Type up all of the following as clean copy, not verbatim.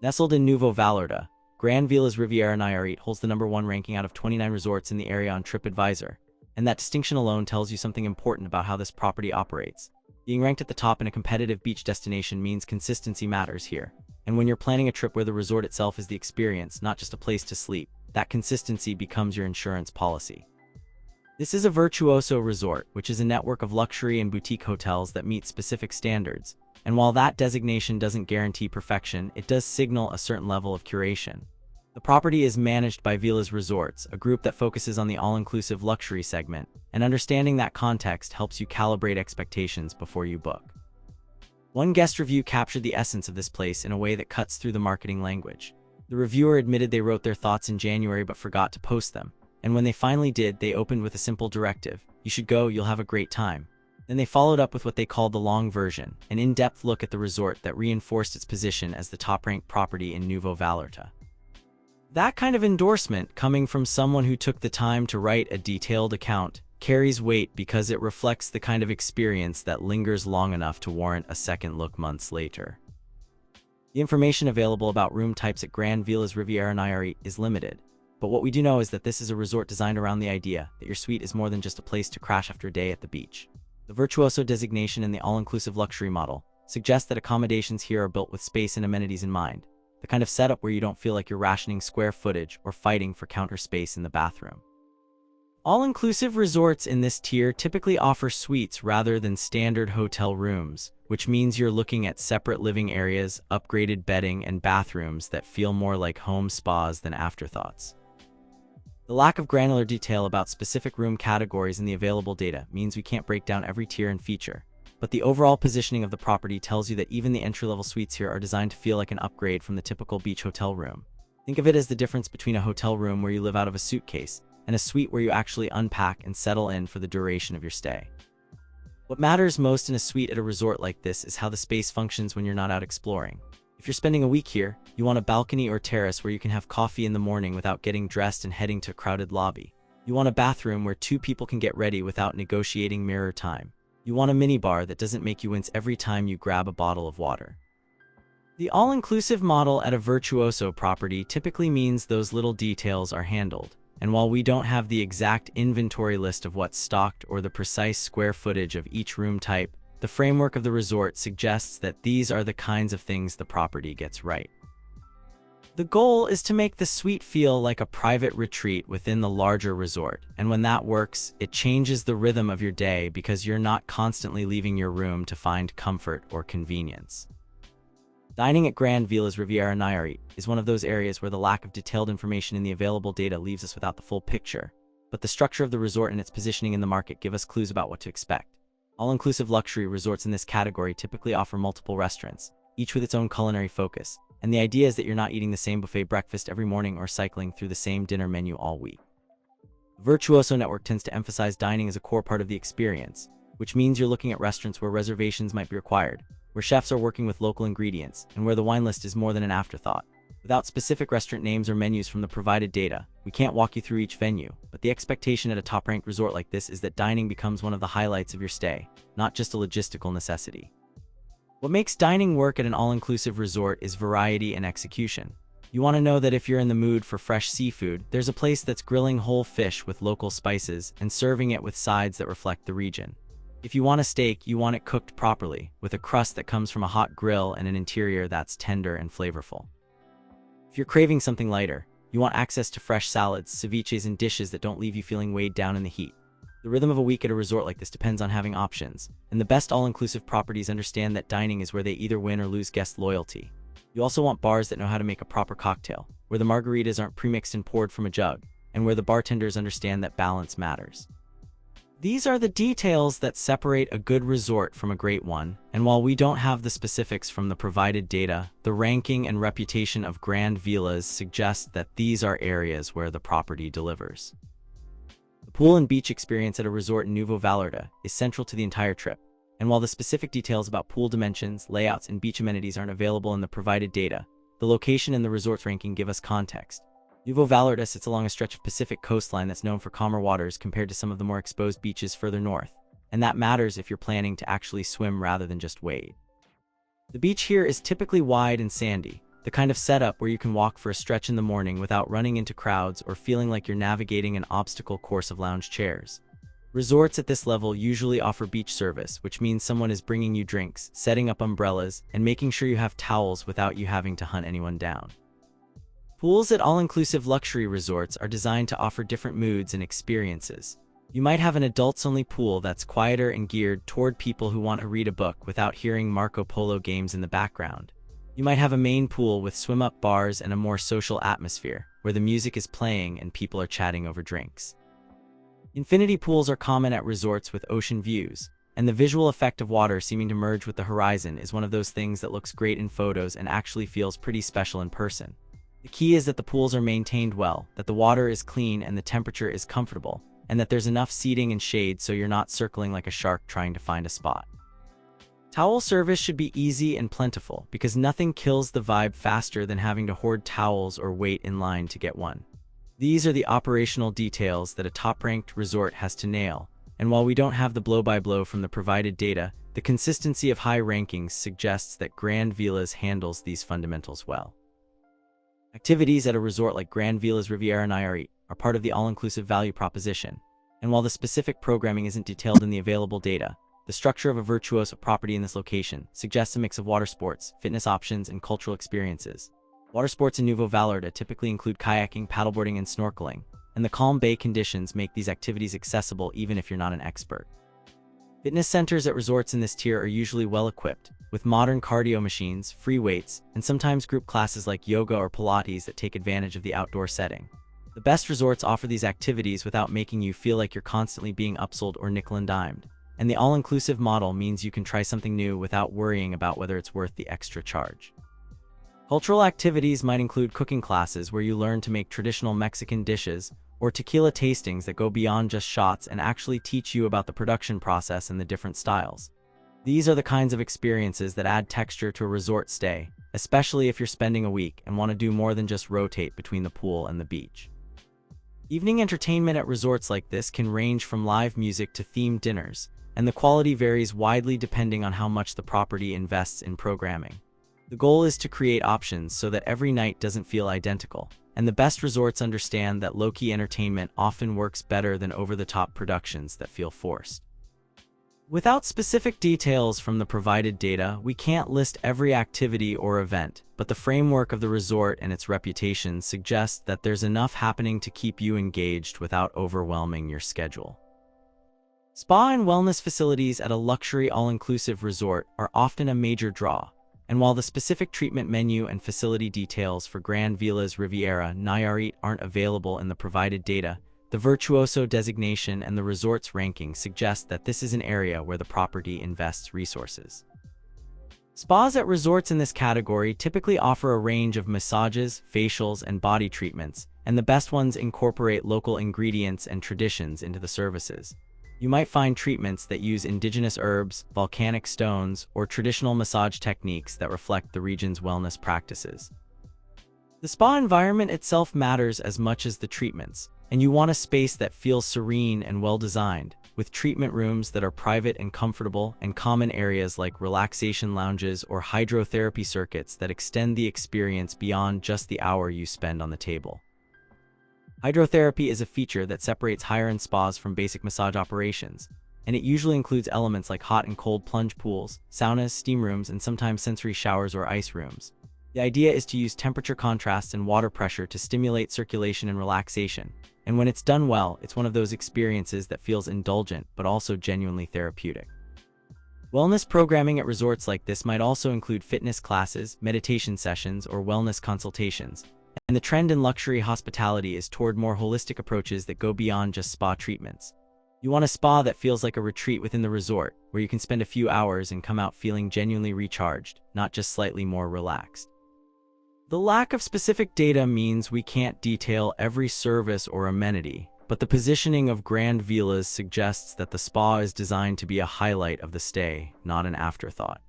Nestled in Nuevo Vallarta, Grand Velas Riviera Nayarit holds the #1 ranking out of 29 resorts in the area on TripAdvisor, and that distinction alone tells you something important about how this property operates. Being ranked at the top in a competitive beach destination means consistency matters here, and when you're planning a trip where the resort itself is the experience, not just a place to sleep, that consistency becomes your insurance policy. This is a Virtuoso resort, which is a network of luxury and boutique hotels that meet specific standards, and while that designation doesn't guarantee perfection, it does signal a certain level of curation. The property is managed by Velas Resorts, a group that focuses on the all-inclusive luxury segment, and understanding that context helps you calibrate expectations before you book. One guest review captured the essence of this place in a way that cuts through the marketing language. The reviewer admitted they wrote their thoughts in January but forgot to post them, and when they finally did, they opened with a simple directive: "You should go, you'll have a great time." Then they followed up with what they called the long version, an in-depth look at the resort that reinforced its position as the top-ranked property in Nuevo Vallarta. That kind of endorsement, coming from someone who took the time to write a detailed account, carries weight because it reflects the kind of experience that lingers long enough to warrant a second look months later. The information available about room types at Grand Velas Riviera Nayarit is limited, but what we do know is that this is a resort designed around the idea that your suite is more than just a place to crash after a day at the beach. The Virtuoso designation in the all-inclusive luxury model suggests that accommodations here are built with space and amenities in mind, the kind of setup where you don't feel like you're rationing square footage or fighting for counter space in the bathroom. All-inclusive resorts in this tier typically offer suites rather than standard hotel rooms, which means you're looking at separate living areas, upgraded bedding, and bathrooms that feel more like home spas than afterthoughts. The lack of granular detail about specific room categories in the available data means we can't break down every tier and feature, but the overall positioning of the property tells you that even the entry-level suites here are designed to feel like an upgrade from the typical beach hotel room. Think of it as the difference between a hotel room where you live out of a suitcase and a suite where you actually unpack and settle in for the duration of your stay. What matters most in a suite at a resort like this is how the space functions when you're not out exploring. If you're spending a week here, you want a balcony or terrace where you can have coffee in the morning without getting dressed and heading to a crowded lobby. You want a bathroom where two people can get ready without negotiating mirror time. You want a minibar that doesn't make you wince every time you grab a bottle of water. The all-inclusive model at a Virtuoso property typically means those little details are handled, and while we don't have the exact inventory list of what's stocked or the precise square footage of each room type, the framework of the resort suggests that these are the kinds of things the property gets right. The goal is to make the suite feel like a private retreat within the larger resort, and when that works, it changes the rhythm of your day because you're not constantly leaving your room to find comfort or convenience. Dining at Grand Velas Riviera Nayarit is one of those areas where the lack of detailed information in the available data leaves us without the full picture, but the structure of the resort and its positioning in the market give us clues about what to expect. All-inclusive luxury resorts in this category typically offer multiple restaurants, each with its own culinary focus, and the idea is that you're not eating the same buffet breakfast every morning or cycling through the same dinner menu all week. The Virtuoso network tends to emphasize dining as a core part of the experience, which means you're looking at restaurants where reservations might be required, where chefs are working with local ingredients, and where the wine list is more than an afterthought. Without specific restaurant names or menus from the provided data, we can't walk you through each venue, but the expectation at a top-ranked resort like this is that dining becomes one of the highlights of your stay, not just a logistical necessity. What makes dining work at an all-inclusive resort is variety and execution. You want to know that if you're in the mood for fresh seafood, there's a place that's grilling whole fish with local spices and serving it with sides that reflect the region. If you want a steak, you want it cooked properly, with a crust that comes from a hot grill and an interior that's tender and flavorful. If you're craving something lighter, you want access to fresh salads, ceviches, and dishes that don't leave you feeling weighed down in the heat. The rhythm of a week at a resort like this depends on having options, and the best all-inclusive properties understand that dining is where they either win or lose guest loyalty. You also want bars that know how to make a proper cocktail, where the margaritas aren't premixed and poured from a jug, and where the bartenders understand that balance matters. These are the details that separate a good resort from a great one, and while we don't have the specifics from the provided data, the ranking and reputation of Grand Velas suggest that these are areas where the property delivers. The pool and beach experience at a resort in Nuevo Vallarta is central to the entire trip, and while the specific details about pool dimensions, layouts, and beach amenities aren't available in the provided data, the location and the resort's ranking give us context. Nuevo Vallarta sits along a stretch of Pacific coastline that's known for calmer waters compared to some of the more exposed beaches further north, and that matters if you're planning to actually swim rather than just wade. The beach here is typically wide and sandy, the kind of setup where you can walk for a stretch in the morning without running into crowds or feeling like you're navigating an obstacle course of lounge chairs. Resorts at this level usually offer beach service, which means someone is bringing you drinks, setting up umbrellas, and making sure you have towels without you having to hunt anyone down. Pools at all-inclusive luxury resorts are designed to offer different moods and experiences. You might have an adults-only pool that's quieter and geared toward people who want to read a book without hearing Marco Polo games in the background. You might have a main pool with swim-up bars and a more social atmosphere, where the music is playing and people are chatting over drinks. Infinity pools are common at resorts with ocean views, and the visual effect of water seeming to merge with the horizon is one of those things that looks great in photos and actually feels pretty special in person. The key is that the pools are maintained well, that the water is clean and the temperature is comfortable, and that there's enough seating and shade so you're not circling like a shark trying to find a spot. Towel service should be easy and plentiful, because nothing kills the vibe faster than having to hoard towels or wait in line to get one. These are the operational details that a top-ranked resort has to nail, and while we don't have the blow-by-blow from the provided data, the consistency of high rankings suggests that Grand Velas handles these fundamentals well. Activities at a resort like Grand Velas Riviera Nayarit are part of the all-inclusive value proposition, and while the specific programming isn't detailed in the available data, the structure of a virtuoso property in this location suggests a mix of water sports, fitness options, and cultural experiences. Water sports in Nuevo Vallarta typically include kayaking, paddleboarding, and snorkeling, and the calm bay conditions make these activities accessible even if you're not an expert. Fitness centers at resorts in this tier are usually well-equipped, with modern cardio machines, free weights, and sometimes group classes like yoga or Pilates that take advantage of the outdoor setting. The best resorts offer these activities without making you feel like you're constantly being upsold or nickel and dimed. And the all-inclusive model means you can try something new without worrying about whether it's worth the extra charge. Cultural activities might include cooking classes where you learn to make traditional Mexican dishes, or tequila tastings that go beyond just shots and actually teach you about the production process and the different styles. These are the kinds of experiences that add texture to a resort stay, especially if you're spending a week and want to do more than just rotate between the pool and the beach. Evening entertainment at resorts like this can range from live music to themed dinners, and the quality varies widely depending on how much the property invests in programming. The goal is to create options so that every night doesn't feel identical, and the best resorts understand that low-key entertainment often works better than over-the-top productions that feel forced. Without specific details from the provided data, we can't list every activity or event, but the framework of the resort and its reputation suggests that there's enough happening to keep you engaged without overwhelming your schedule. Spa and wellness facilities at a luxury all-inclusive resort are often a major draw, and while the specific treatment menu and facility details for Grand Velas Riviera Nayarit aren't available in the provided data, the virtuoso designation and the resort's ranking suggest that this is an area where the property invests resources. Spas at resorts in this category typically offer a range of massages, facials, and body treatments, and the best ones incorporate local ingredients and traditions into the services. You might find treatments that use indigenous herbs, volcanic stones, or traditional massage techniques that reflect the region's wellness practices. The spa environment itself matters as much as the treatments, and you want a space that feels serene and well-designed, with treatment rooms that are private and comfortable, and common areas like relaxation lounges or hydrotherapy circuits that extend the experience beyond just the hour you spend on the table. Hydrotherapy is a feature that separates higher-end spas from basic massage operations, and it usually includes elements like hot and cold plunge pools, saunas, steam rooms, and sometimes sensory showers or ice rooms. The idea is to use temperature contrast and water pressure to stimulate circulation and relaxation, and when it's done well, it's one of those experiences that feels indulgent but also genuinely therapeutic. Wellness programming at resorts like this might also include fitness classes, meditation sessions, or wellness consultations, and the trend in luxury hospitality is toward more holistic approaches that go beyond just spa treatments. You want a spa that feels like a retreat within the resort, where you can spend a few hours and come out feeling genuinely recharged, not just slightly more relaxed. The lack of specific data means we can't detail every service or amenity, but the positioning of Grand Velas suggests that the spa is designed to be a highlight of the stay, not an afterthought.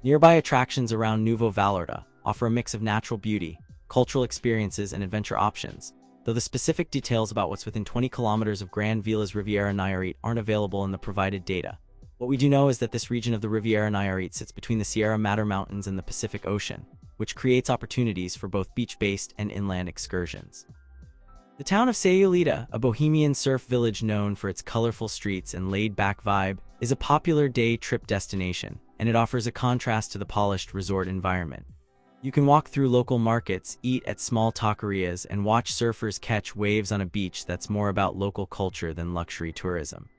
Nearby attractions around Nuevo Vallarta offer a mix of natural beauty, cultural experiences, and adventure options, though the specific details about what's within 20 kilometers of Grand Velas Riviera Nayarit aren't available in the provided data. What we do know is that this region of the Riviera Nayarit sits between the Sierra Madre Mountains and the Pacific Ocean, which creates opportunities for both beach-based and inland excursions. The town of Sayulita, a bohemian surf village known for its colorful streets and laid-back vibe, is a popular day trip destination, and it offers a contrast to the polished resort environment. You can walk through local markets, eat at small taquerias, and watch surfers catch waves on a beach that's more about local culture than luxury tourism.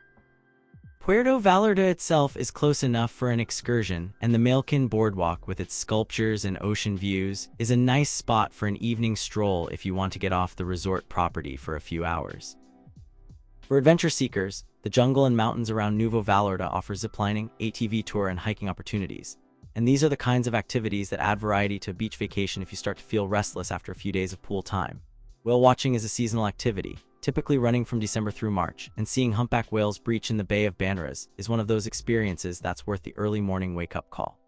Puerto Vallarta itself is close enough for an excursion, and the Mailkin Boardwalk with its sculptures and ocean views is a nice spot for an evening stroll if you want to get off the resort property for a few hours. For adventure seekers, the jungle and mountains around Nuevo Vallarta offer ziplining, ATV tour, and hiking opportunities. And these are the kinds of activities that add variety to a beach vacation if you start to feel restless after a few days of pool time. Whale watching is a seasonal activity, typically running from December through March, and seeing humpback whales breach in the Bay of Banderas is one of those experiences that's worth the early morning wake-up call.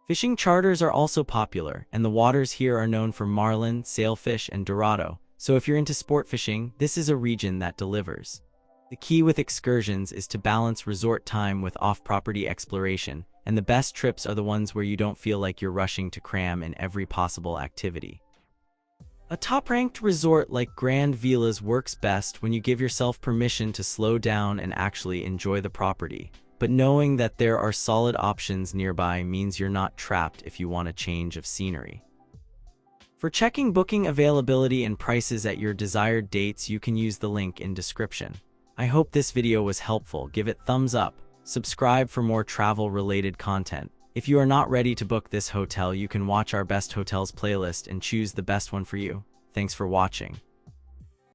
Fishing charters are also popular, and the waters here are known for marlin, sailfish, and dorado, so if you're into sport fishing, this is a region that delivers. The key with excursions is to balance resort time with off-property exploration, and the best trips are the ones where you don't feel like you're rushing to cram in every possible activity. A top-ranked resort like Grand Velas works best when you give yourself permission to slow down and actually enjoy the property, but knowing that there are solid options nearby means you're not trapped if you want a change of scenery. For checking booking availability and prices at your desired dates, you can use the link in description. I hope this video was helpful. Give it thumbs up, subscribe for more travel-related content. If you are not ready to book this hotel, you can watch our best hotels playlist and choose the best one for you. Thanks for watching.